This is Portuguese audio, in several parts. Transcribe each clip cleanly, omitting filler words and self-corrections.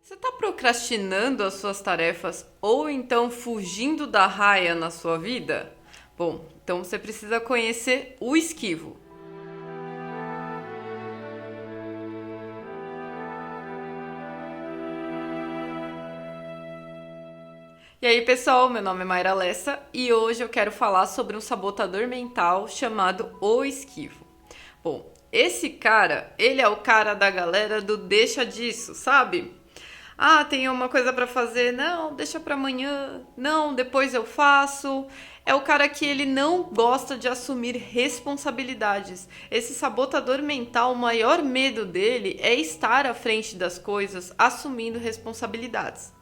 Você está procrastinando as suas tarefas ou então fugindo da raia na sua vida? Bom, então você precisa conhecer o esquivo. E aí, pessoal, meu nome é Mayra Lessa e hoje eu quero falar sobre um sabotador mental chamado o esquivo. Bom, esse cara, ele é o cara da galera do deixa disso, sabe? Ah, tem uma coisa pra fazer. Não, deixa pra amanhã. Não, depois eu faço. É o cara que ele não gosta de assumir responsabilidades. Esse sabotador mental, o maior medo dele é estar à frente das coisas, assumindo responsabilidades.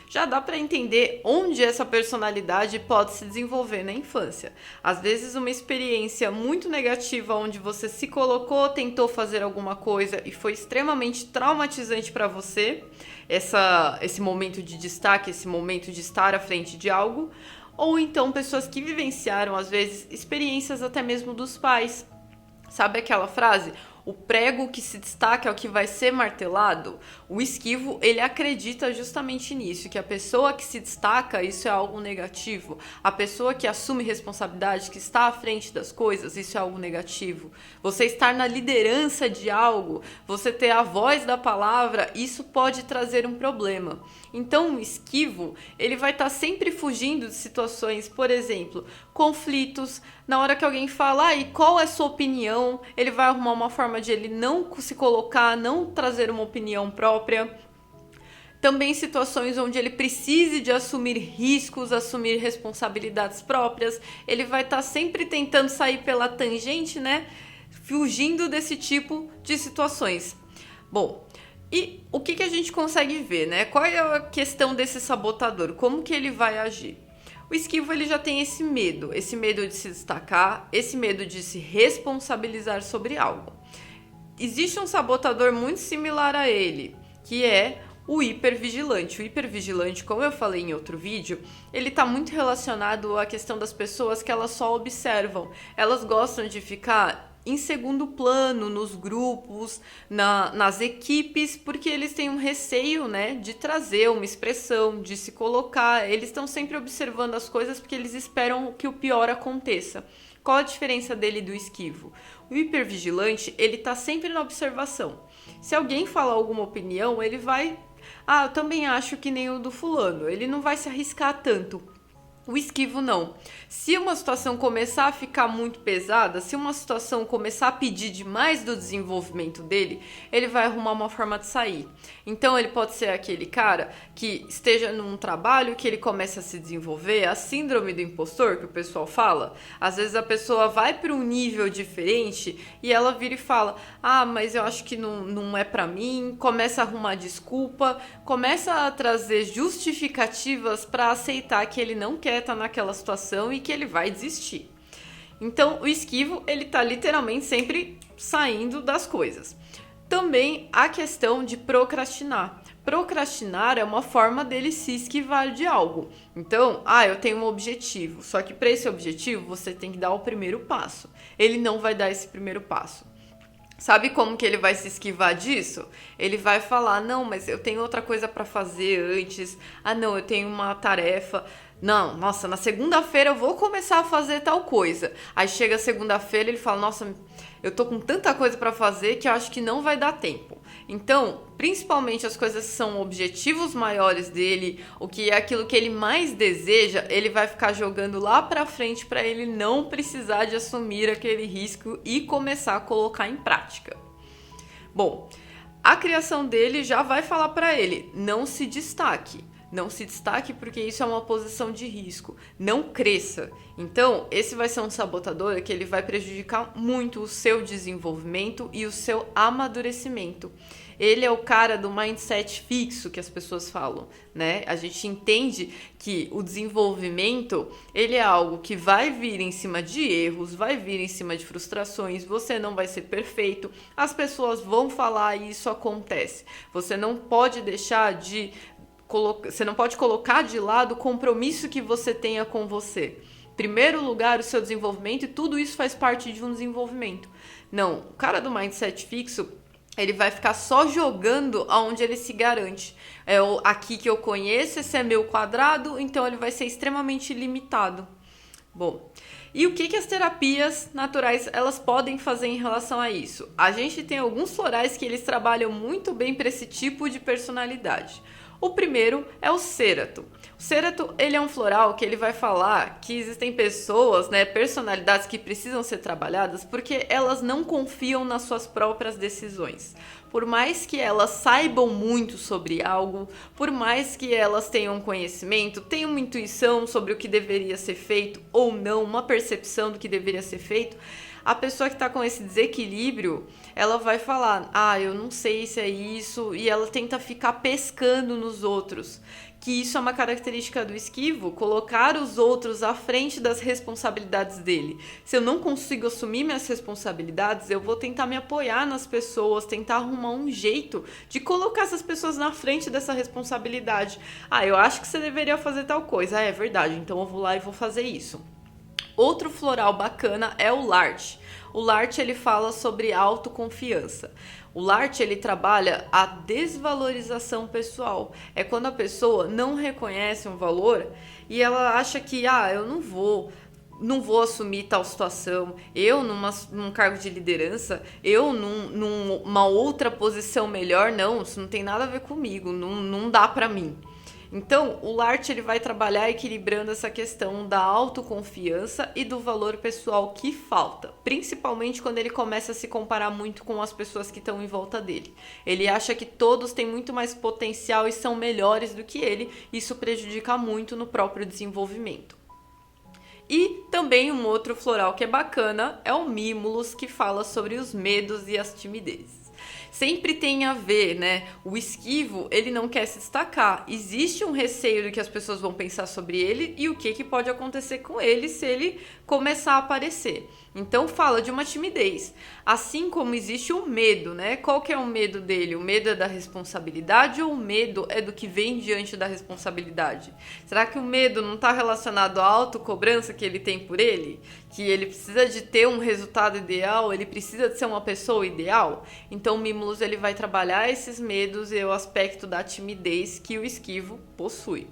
Já dá para entender onde essa personalidade pode se desenvolver na infância. Às vezes, uma experiência muito negativa onde você se colocou, tentou fazer alguma coisa e foi extremamente traumatizante para você, esse momento de destaque, esse momento de estar à frente de algo, ou então pessoas que vivenciaram, às vezes, experiências até mesmo dos pais. Sabe aquela frase? O prego que se destaca é o que vai ser martelado. O esquivo, ele acredita justamente nisso, que a pessoa que se destaca, isso é algo negativo. A pessoa que assume responsabilidade, que está à frente das coisas, isso é algo negativo. Você estar na liderança de algo, você ter a voz da palavra, isso pode trazer um problema. Então, o esquivo, ele vai estar sempre fugindo de situações, por exemplo, conflitos. Na hora que alguém fala, e qual é a sua opinião? Ele vai arrumar uma forma de ele não se colocar, não trazer uma opinião própria. Também situações onde ele precise de assumir riscos, assumir responsabilidades próprias. Ele vai estar sempre tentando sair pela tangente, né? Fugindo desse tipo de situações. Bom, e o que a gente consegue ver, né? Qual é a questão desse sabotador? Como que ele vai agir? O esquivo, ele já tem esse medo de se destacar, esse medo de se responsabilizar sobre algo. Existe um sabotador muito similar a ele, que é o hipervigilante. O hipervigilante, como eu falei em outro vídeo, ele está muito relacionado à questão das pessoas que elas só observam. Elas gostam de ficar em segundo plano nos grupos, nas equipes, porque eles têm um receio, né, de trazer uma expressão, de se colocar. Eles estão sempre observando as coisas porque eles esperam que o pior aconteça. Qual a diferença dele do esquivo? O hipervigilante, ele tá sempre na observação. Se alguém falar alguma opinião, ele vai... Ah, eu também acho que nem o do fulano. Ele não vai se arriscar tanto. O esquivo não. Se uma situação começar a ficar muito pesada, se uma situação começar a pedir demais do desenvolvimento dele, ele vai arrumar uma forma de sair. Então ele pode ser aquele cara que esteja num trabalho que ele começa a se desenvolver, a síndrome do impostor que o pessoal fala. Às vezes a pessoa vai para um nível diferente e ela vira e fala: ah, mas eu acho que não é para mim. Começa a arrumar desculpa, começa a trazer justificativas para aceitar que ele não quer estar naquela situação e que ele vai desistir. Então, o esquivo, ele tá literalmente sempre saindo das coisas. Também a questão de procrastinar. Procrastinar é uma forma dele se esquivar de algo. Então, eu tenho um objetivo, só que para esse objetivo você tem que dar o primeiro passo. Ele não vai dar esse primeiro passo. Sabe como que ele vai se esquivar disso? Ele vai falar: não, mas eu tenho outra coisa para fazer antes. Ah, não, eu tenho uma tarefa. Não, nossa, na segunda-feira eu vou começar a fazer tal coisa. Aí chega segunda-feira e ele fala: nossa, eu tô com tanta coisa para fazer que eu acho que não vai dar tempo. Então, principalmente as coisas que são objetivos maiores dele, o que é aquilo que ele mais deseja, ele vai ficar jogando lá pra frente para ele não precisar de assumir aquele risco e começar a colocar em prática. Bom, a criação dele já vai falar para ele: não se destaque. Não se destaque porque isso é uma posição de risco. Não cresça. Então, esse vai ser um sabotador que ele vai prejudicar muito o seu desenvolvimento e o seu amadurecimento. Ele é o cara do mindset fixo que as pessoas falam, né? A gente entende que o desenvolvimento, ele é algo que vai vir em cima de erros, vai vir em cima de frustrações, você não vai ser perfeito, as pessoas vão falar e isso acontece. Você não pode deixar de... Você não pode colocar de lado o compromisso que você tenha com você. Primeiro lugar, o seu desenvolvimento, e tudo isso faz parte de um desenvolvimento. Não, o cara do mindset fixo, ele vai ficar só jogando aonde ele se garante. É o aqui que eu conheço, esse é meu quadrado, então ele vai ser extremamente limitado. Bom, e o que as terapias naturais elas podem fazer em relação a isso? A gente tem alguns florais que eles trabalham muito bem para esse tipo de personalidade. O primeiro é o cêrato. O cêrato, ele é um floral que ele vai falar que existem pessoas, né, personalidades que precisam ser trabalhadas porque elas não confiam nas suas próprias decisões. Por mais que elas saibam muito sobre algo, por mais que elas tenham conhecimento, tenham uma intuição sobre o que deveria ser feito ou não, uma percepção do que deveria ser feito, a pessoa que está com esse desequilíbrio, ela vai falar, eu não sei se é isso, e ela tenta ficar pescando nos outros. Que isso é uma característica do esquivo, colocar os outros à frente das responsabilidades dele. Se eu não consigo assumir minhas responsabilidades, eu vou tentar me apoiar nas pessoas, tentar arrumar um jeito de colocar essas pessoas na frente dessa responsabilidade. Eu acho que você deveria fazer tal coisa. É verdade, então eu vou lá e vou fazer isso. Outro floral bacana é o Larte. O Larte ele fala sobre autoconfiança. O Larte ele trabalha a desvalorização pessoal. É quando a pessoa não reconhece um valor e ela acha que eu não vou assumir tal situação, eu num cargo de liderança, eu numa outra posição melhor, não, isso não tem nada a ver comigo, não dá pra mim. Então, o Larte ele vai trabalhar equilibrando essa questão da autoconfiança e do valor pessoal que falta, principalmente quando ele começa a se comparar muito com as pessoas que estão em volta dele. Ele acha que todos têm muito mais potencial e são melhores do que ele, isso prejudica muito no próprio desenvolvimento. E também um outro floral que é bacana é o Mimulus, que fala sobre os medos e as timidezes. Sempre tem a ver, né? O esquivo, ele não quer se destacar. Existe um receio do que as pessoas vão pensar sobre ele e o que pode acontecer com ele se ele começar a aparecer. Então fala de uma timidez. Assim como existe o medo, né? Qual que é o medo dele? O medo é da responsabilidade ou o medo é do que vem diante da responsabilidade? Será que o medo não está relacionado à autocobrança que ele tem por ele? Que ele precisa de ter um resultado ideal? Ele precisa de ser uma pessoa ideal? Então o Mimulus ele vai trabalhar esses medos e o aspecto da timidez que o esquivo possui.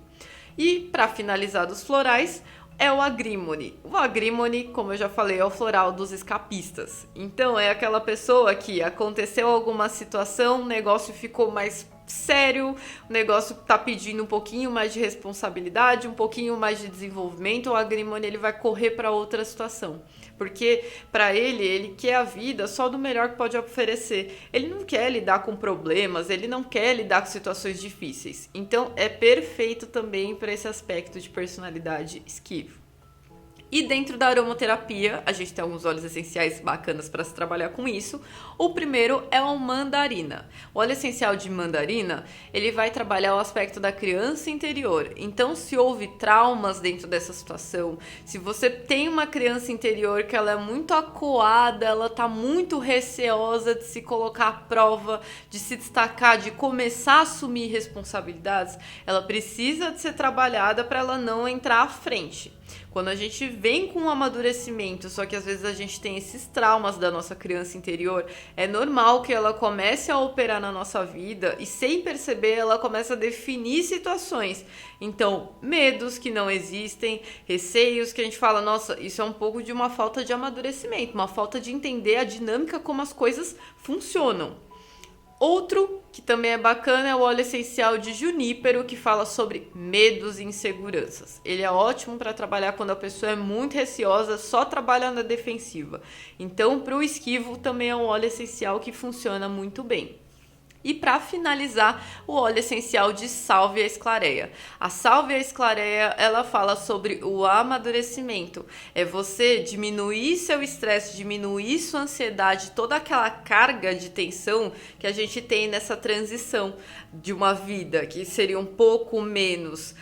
E para finalizar dos florais, é o Agrimone. O Agrimone, como eu já falei, é o floral dos escapistas. Então é aquela pessoa que aconteceu alguma situação, o negócio ficou mais sério, o negócio tá pedindo um pouquinho mais de responsabilidade, um pouquinho mais de desenvolvimento, o Agrimone ele vai correr para outra situação. Porque para ele quer a vida só do melhor que pode oferecer. Ele não quer lidar com problemas, ele não quer lidar com situações difíceis. Então é perfeito também para esse aspecto de personalidade esquivo. E dentro da aromaterapia, a gente tem alguns óleos essenciais bacanas para se trabalhar com isso. O primeiro é o mandarina. O óleo essencial de mandarina, ele vai trabalhar o aspecto da criança interior. Então, se houve traumas dentro dessa situação, se você tem uma criança interior que ela é muito acuada, ela tá muito receosa de se colocar à prova, de se destacar, de começar a assumir responsabilidades, ela precisa de ser trabalhada para ela não entrar à frente. Quando a gente vem com um amadurecimento, só que às vezes a gente tem esses traumas da nossa criança interior, é normal que ela comece a operar na nossa vida e sem perceber ela começa a definir situações. Então, medos que não existem, receios que a gente fala, nossa, isso é um pouco de uma falta de amadurecimento, uma falta de entender a dinâmica como as coisas funcionam. Outro que também é bacana é o óleo essencial de junípero, que fala sobre medos e inseguranças. Ele é ótimo para trabalhar quando a pessoa é muito receosa, só trabalha na defensiva. Então, para o esquivo, também é um óleo essencial que funciona muito bem. E para finalizar, o óleo essencial de sálvia esclareia. A sálvia esclareia, ela fala sobre o amadurecimento. É você diminuir seu estresse, diminuir sua ansiedade, toda aquela carga de tensão que a gente tem nessa transição de uma vida que seria um pouco menos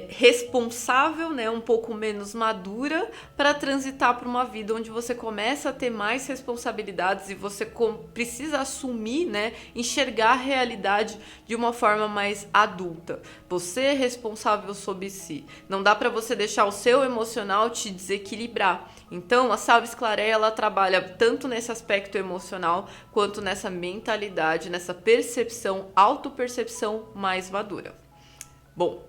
responsável, né, um pouco menos madura, para transitar para uma vida onde você começa a ter mais responsabilidades e você precisa assumir, né, enxergar a realidade de uma forma mais adulta. Você é responsável sobre si. Não dá para você deixar o seu emocional te desequilibrar. Então, a Salves Clareia, ela trabalha tanto nesse aspecto emocional quanto nessa mentalidade, nessa percepção, autopercepção mais madura. Bom,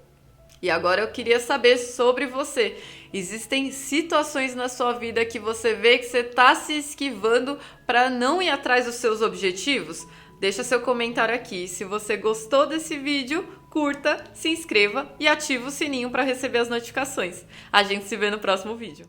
e agora eu queria saber sobre você. Existem situações na sua vida que você vê que você está se esquivando para não ir atrás dos seus objetivos? Deixa seu comentário aqui. Se você gostou desse vídeo, curta, se inscreva e ative o sininho para receber as notificações. A gente se vê no próximo vídeo.